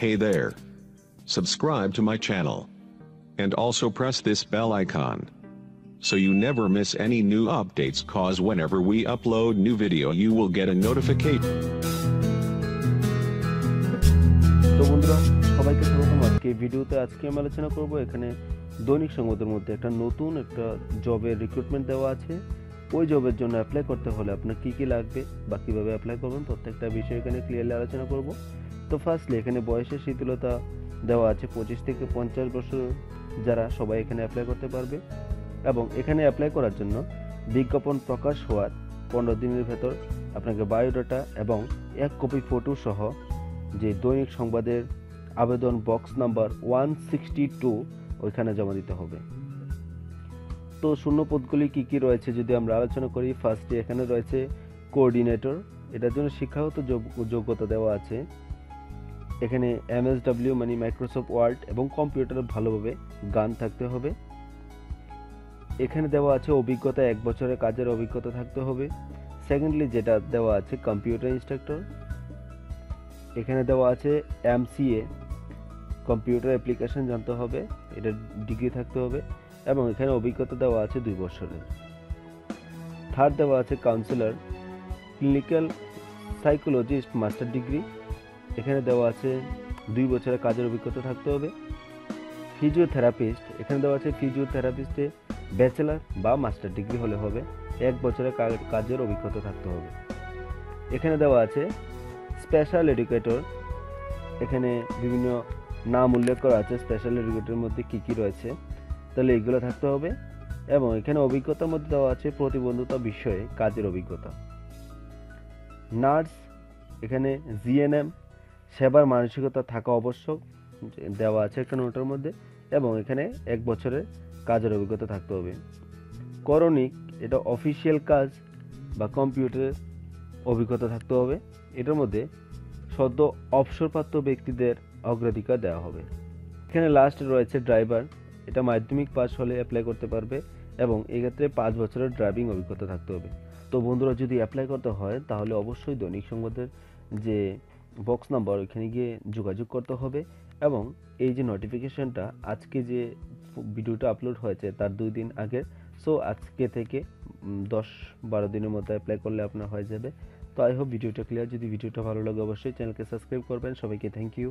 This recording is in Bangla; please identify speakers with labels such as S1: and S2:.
S1: Hey there. Subscribe to my channel. And also press this bell icon, so you never miss any new updates, cause whenever we upload new video you will get a notification.
S2: তো বন্ধুরা সবাইকে স্বাগতম। আজকে ভিডিওতে আমি আলোচনা করব এখানে দৈনিক সংবাদের মধ্যে একটা নতুন জবের রিক্রুটমেন্ট দেওয়া আছে। ওই জবের জন্য অ্যাপ্লাই করতে হলে আপনার কি কি লাগবে বা কিভাবে অ্যাপ্লাই করবেন প্রত্যেকটা বিষয় এখানে ক্লিয়ারলি আলোচনা করব। তো ফার্স্টলি এখানে বয়সের শিথিলতা দেওয়া আছে 25 থেকে 50 বছর, যারা সবাই এখানে অ্যাপ্লাই করতে পারবে। এবং এখানে অ্যাপ্লাই করার জন্য বিজ্ঞাপন প্রকাশ হওয়ার 15 দিনের ভেতর আপনাকে বায়োডাটা এবং 1 কপি ফটো সহ যে দৈনিক সংবাদের আবেদন বক্স নাম্বার 162 ওইখানে জমা দিতে হবে। তো শূন্য পদগুলি কি কি রয়েছে যদি আমরা আলোচনা করি, ফার্স্টে এখানে রয়েছে কোঅর্ডিনেটর, এটার জন্য শিক্ষাগত যোগ্যতা দেওয়া আছে। এখানে MSW মানে মাইক্রোসফট ওয়ার্ড এবং কম্পিউটারে ভালোভাবে জ্ঞান থাকতে হবে। এখানে দেওয়া আছে অভিজ্ঞতা, 1 বছরের কাজের অভিজ্ঞতা থাকতে হবে। সেকেন্ডলি যেটা দেওয়া আছে কম্পিউটার ইনস্ট্রাক্টর। এখানে দেওয়া আছে MCA কম্পিউটার অ্যাপ্লিকেশন জানতে হবে, এটা ডিগ্রি থাকতে হবে এবং এখানে অভিজ্ঞতা দেওয়া আছে 2 বছরের। থার্ড দেওয়া আছে councillor clinical psychologist master degree, এখানে দেওয়া আছে 2 বছরের কাজের অভিজ্ঞতা থাকতে হবে। ফিজিওথেরাপিস্ট, এখানে দেওয়া আছে ফিজিওথেরাপিস্টে ব্যাচেলার বা মাস্টার ডিগ্রি হলে হবে, 1 বছরের কাজের অভিজ্ঞতা থাকতে হবে। এখানে দেওয়া আছে স্পেশাল এডুকেটর, এখানে বিভিন্ন নাম উল্লেখ করা আছে স্পেশাল এডুকেটরের মধ্যে কি কি রয়েছে, তাহলে এগুলো থাকতে হবে। এবং এখানে অভিজ্ঞতার মধ্যে দেওয়া আছে প্রতিবন্ধতা বিষয়ে কাজের অভিজ্ঞতা। নার্স, এখানে GNM সেবার মানসিকতা থাকা আবশ্যক দেওয়া আছে একটা নোটের মধ্যে এবং এখানে 1 বছরের কাজের অভিজ্ঞতা থাকতে হবে। করণিক, এটা অফিসিয়াল কাজ বা কম্পিউটারের অভিজ্ঞতা থাকতে হবে। এটার মধ্যে সদ্য অবসরপ্রাপ্ত ব্যক্তিদের অগ্রাধিকার দেওয়া হবে। এখানে লাস্টে রয়েছে ড্রাইভার, এটা মাধ্যমিক পাস হলে অ্যাপ্লাই করতে পারবে এবং এক্ষেত্রে 5 বছরের ড্রাইভিং অভিজ্ঞতা থাকতে হবে। তো বন্ধুরা যদি অ্যাপ্লাই করতে হয় তাহলে অবশ্যই দৈনিক সংবাদের যে বক্স নাম্বার ওইখানে গিয়ে যোগাযোগ করতে হবে এবং এই যে নোটিফিকেশনটা আজকে যে ভিডিওটা আপলোড হয়েছে তার 2 দিন আগে, সো আজকে থেকে 10-12 দিনের মধ্যে অ্যাপ্লাই করলে আপনার হয়ে যাবে। তো আই হোপ ভিডিওটা ক্লিয়ার। যদি ভিডিওটা ভালো লাগে অবশ্যই চ্যানেলকে সাবস্ক্রাইব করবেন। সবাইকে থ্যাংক ইউ।